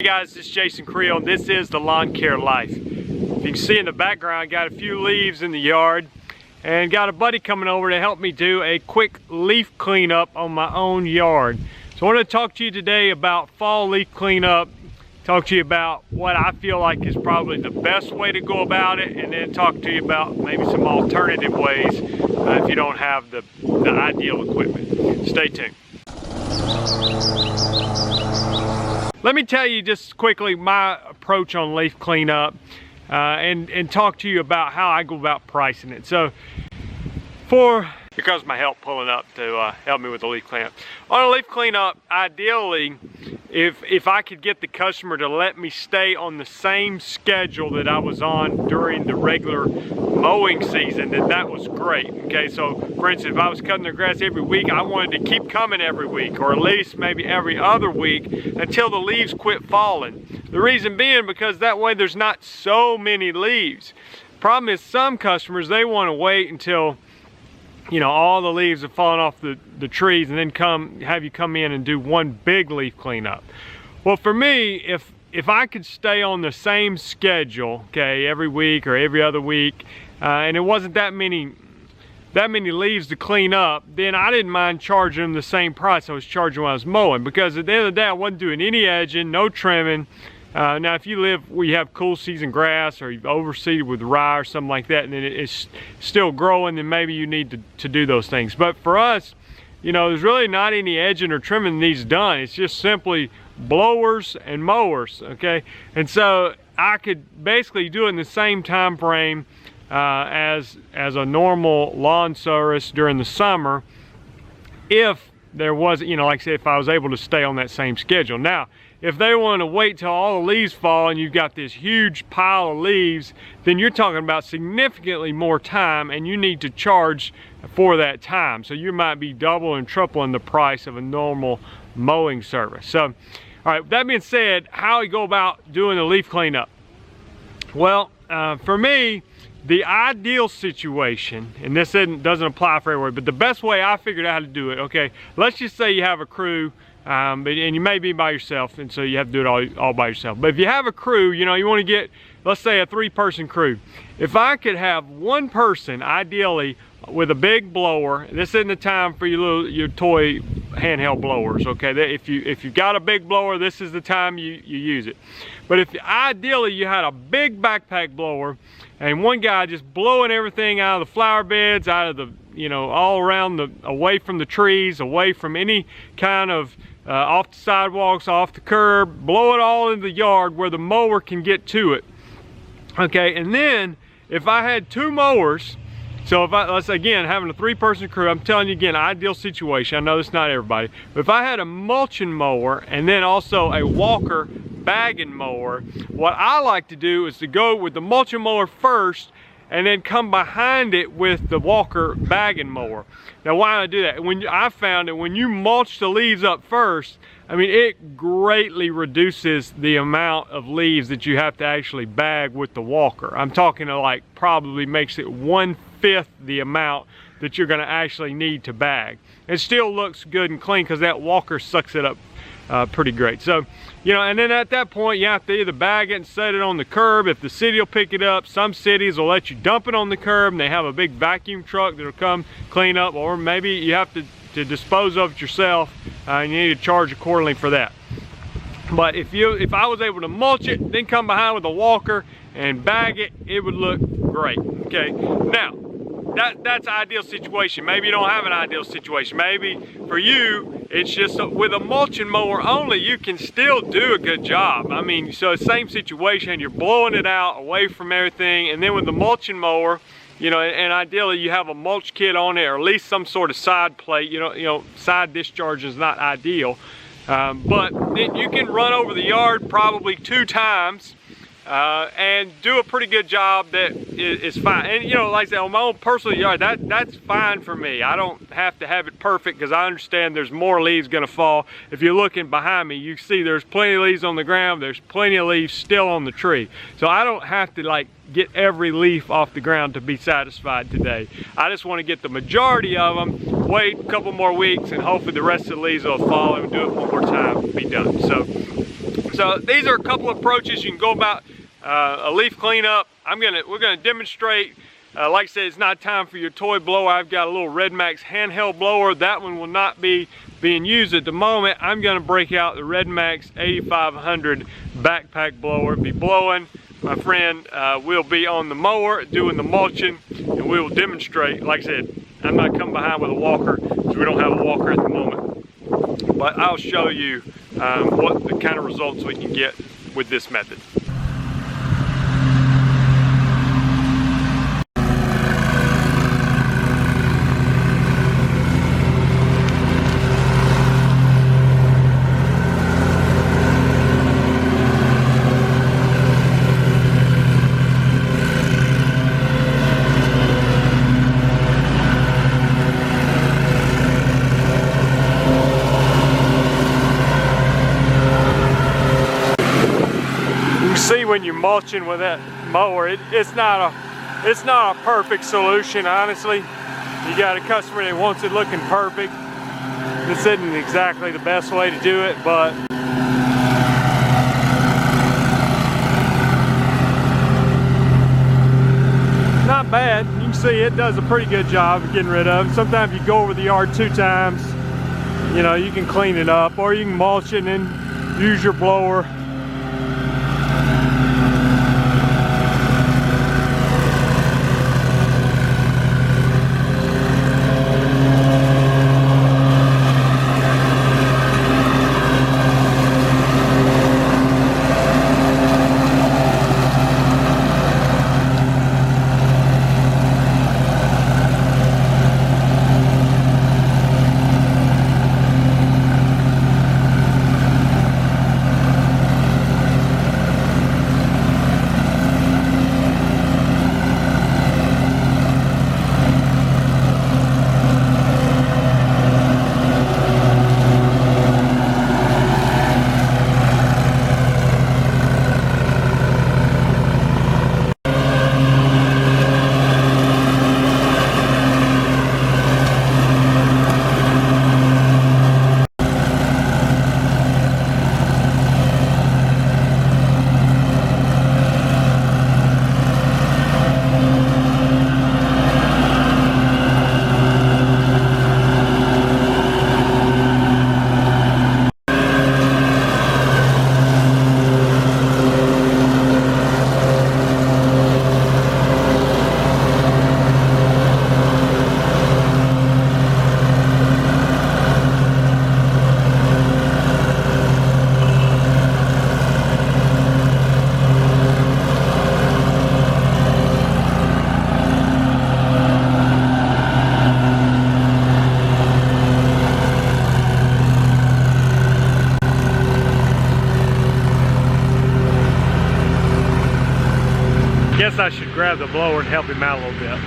Hey guys, this is Jason Creel and this is the Lawn Care Life. If you can see in the background, I got a few leaves in the yard and got a buddy coming over to help me do a quick leaf cleanup on my own yard. So I want to talk to you today about fall leaf cleanup, talk to you about what I feel like is probably the best way to go about it, and then talk to you about maybe some alternative ways if you don't have the ideal equipment. Stay tuned. Let me tell you just quickly my approach on leaf cleanup and talk to you about how I go about pricing it. So here comes my help pulling up to help me with the leaf cleanup. On a leaf cleanup, ideally, if I could get the customer to let me stay on the same schedule that I was on during the regular mowing season, then that was great. Okay, so for instance, if I was cutting their grass every week, I wanted to keep coming every week, or at least maybe every other week until the leaves quit falling. The reason being because that way there's not so many leaves. Problem is some customers, they want to wait until all the leaves have fallen off the trees and then have you come in and do one big leaf cleanup. Well, for me, if I could stay on the same schedule, okay, every week or every other week, and it wasn't that many leaves to clean up, then I didn't mind charging them the same price I was charging when I was mowing, because at the end of the day, I wasn't doing any edging, no trimming. Now, if you live where you have cool season grass or you've overseeded with rye or something like that, and then it's still growing, then maybe you need to do those things. But for us, there's really not any edging or trimming that needs done. It's just simply blowers and mowers, okay? And so I could basically do it in the same time frame as a normal lawn service during the summer, if there was, like I said, if I was able to stay on that same schedule. Now, if they want to wait till all the leaves fall and you've got this huge pile of leaves, then you're talking about significantly more time, and you need to charge for that time. So you might be double and tripling the price of a normal mowing service. So, all right, that being said, how we go about doing the leaf cleanup? Well, for me, the ideal situation, and this doesn't apply for everywhere, but the best way I figured out how to do it, okay, let's just say you have a crew, and you may be by yourself, and so you have to do it all by yourself. But if you have a crew, you want to get, let's say, a 3-person crew. If I could have one person, ideally, with a big blower, this isn't the time for your toy handheld blowers, okay? If you've got a big blower, this is the time you use it. But if ideally you had a big backpack blower, and one guy just blowing everything out of the flower beds, out of the, all around away from the trees, away from any kind of off the sidewalks, off the curb, blow it all in the yard where the mower can get to it. Okay, and then if I had 2 mowers, so let's again, having a 3-person crew, I'm telling you again, ideal situation. I know it's not everybody, but if I had a mulching mower and then also a walker bagging mower, what I like to do is to go with the mulching mower first and then come behind it with the walker bagging mower. Now, why do I do that? I found that when you mulch the leaves up first, it greatly reduces the amount of leaves that you have to actually bag with the walker. I'm talking like probably makes it 1/5 the amount that you're gonna actually need to bag. It still looks good and clean because that walker sucks it up pretty great. So, and then at that point, you have to either bag it and set it on the curb. If the city will pick it up, some cities will let you dump it on the curb, and they have a big vacuum truck that'll come clean up, or maybe you have to dispose of it yourself, and you need to charge accordingly for that. But if I was able to mulch it, then come behind with a walker and bag it, it would look great, okay? Now, that's an ideal situation. Maybe you don't have an ideal situation. Maybe for you, it's just with a mulching mower only, you can still do a good job. So same situation, you're blowing it out away from everything, and then with the mulching mower, and ideally you have a mulch kit on it, or at least some sort of side plate. Side discharge is not ideal, but then you can run over the yard probably 2 times and do a pretty good job that is fine. And like I said, on my own personal yard, that's fine for me. I don't have to have it perfect because I understand there's more leaves gonna fall. If you're looking behind me, you see there's plenty of leaves on the ground, there's plenty of leaves still on the tree. So I don't have to get every leaf off the ground to be satisfied today. I just want to get the majority of them, wait a couple more weeks, and hopefully the rest of the leaves will fall, and do it one more time and be done. So So these are a couple of approaches you can go about a leaf cleanup. We're gonna demonstrate. Like I said, it's not time for your toy blower. I've got a little Red Max handheld blower. That one will not be being used at the moment. I'm gonna break out the Red Max 8500 backpack blower. Be blowing. My friend will be on the mower doing the mulching, and we will demonstrate. Like I said, I'm not coming behind with a walker because we don't have a walker at the moment. But I'll show you what the kind of results we can get with this method. See, when you're mulching with that mower, it's not a perfect solution, honestly. You got a customer that wants it looking perfect. This isn't exactly the best way to do it, but not bad. You can see it does a pretty good job of getting rid of it. Sometimes you go over the yard 2 times, you know, you can clean it up, or you can mulch it and use your blower. Guess I should grab the blower and help him out a little bit.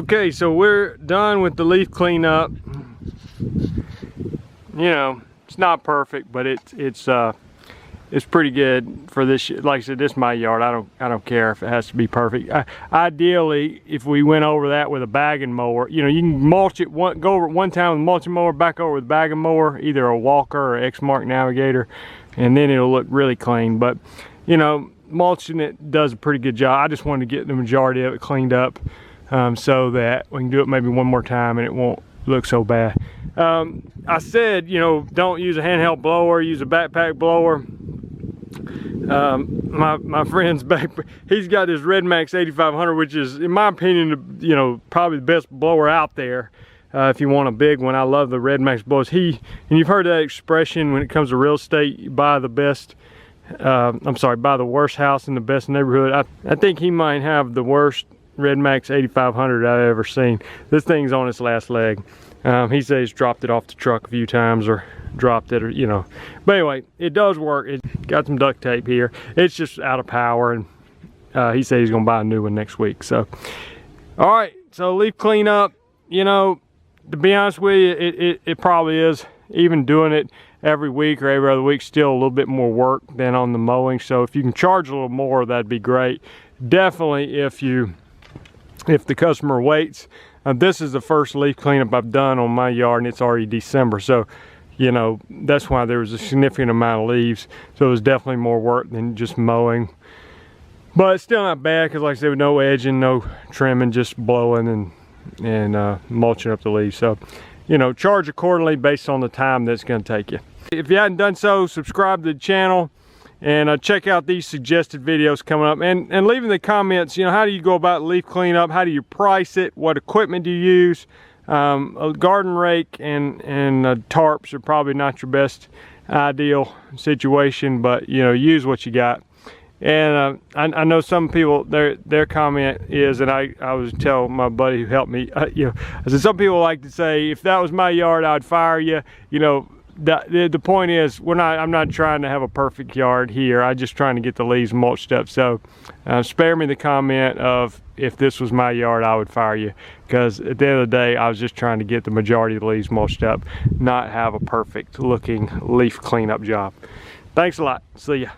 Okay, so we're done with the leaf cleanup. You know, it's not perfect, but it's pretty good for this. Like I said, this is my yard. I don't care if it has to be perfect. Ideally, if we went over that with a bagging mower, you know, you can mulch it go over it one time with a mulching mower, back over with a bagging mower, either a Walker or Exmark Navigator, and then it'll look really clean. But you know, mulching it does a pretty good job. I just wanted to get the majority of it cleaned up so that we can do it maybe one more time and it won't look so bad. I said, you know, don't use a handheld blower, use a backpack blower. My friend's back, he's got this Red Max 8500, which is, in my opinion, you know, probably the best blower out there. If you want a big one, I love the Red Max blowers. And you've heard that expression when it comes to real estate, you buy the best, buy the worst house in the best neighborhood. I think he might have the worst Red Max 8500 I've ever seen. This thing's on its last leg. He says he's dropped it off the truck a few times or dropped it, or you know. But anyway, it does work. It got some duct tape here. It's just out of power, and he said he's gonna buy a new one next week. So, all right. So leaf cleanup, you know, to be honest with you, it probably is. Even doing it every week or every other week, still a little bit more work than on the mowing. So if you can charge a little more, that'd be great. Definitely if the customer waits. This is the first leaf cleanup I've done on my yard, and it's already December. So, you know, that's why there was a significant amount of leaves. So it was definitely more work than just mowing. But it's still not bad, because like I said, with no edging, no trimming, just blowing and mulching up the leaves. So, you know, charge accordingly based on the time that's going to take you. If you hadn't done so, subscribe to the channel. And check out these suggested videos coming up, and leave in the comments, you know, how do you go about leaf cleanup? How do you price it? What equipment do you use? A garden rake and tarps are probably not your best ideal situation, but you know, use what you got. And I know some people, their comment is, and I was tell my buddy who helped me, you know, I said some people like to say, if that was my yard, I'd fire you. You know, the point is, I'm not trying to have a perfect yard here. I'm just trying to get the leaves mulched up. So spare me the comment of, if this was my yard, I would fire you, because at the end of the day, I was just trying to get the majority of the leaves mulched up, not have a perfect looking leaf cleanup job. Thanks a lot. See ya.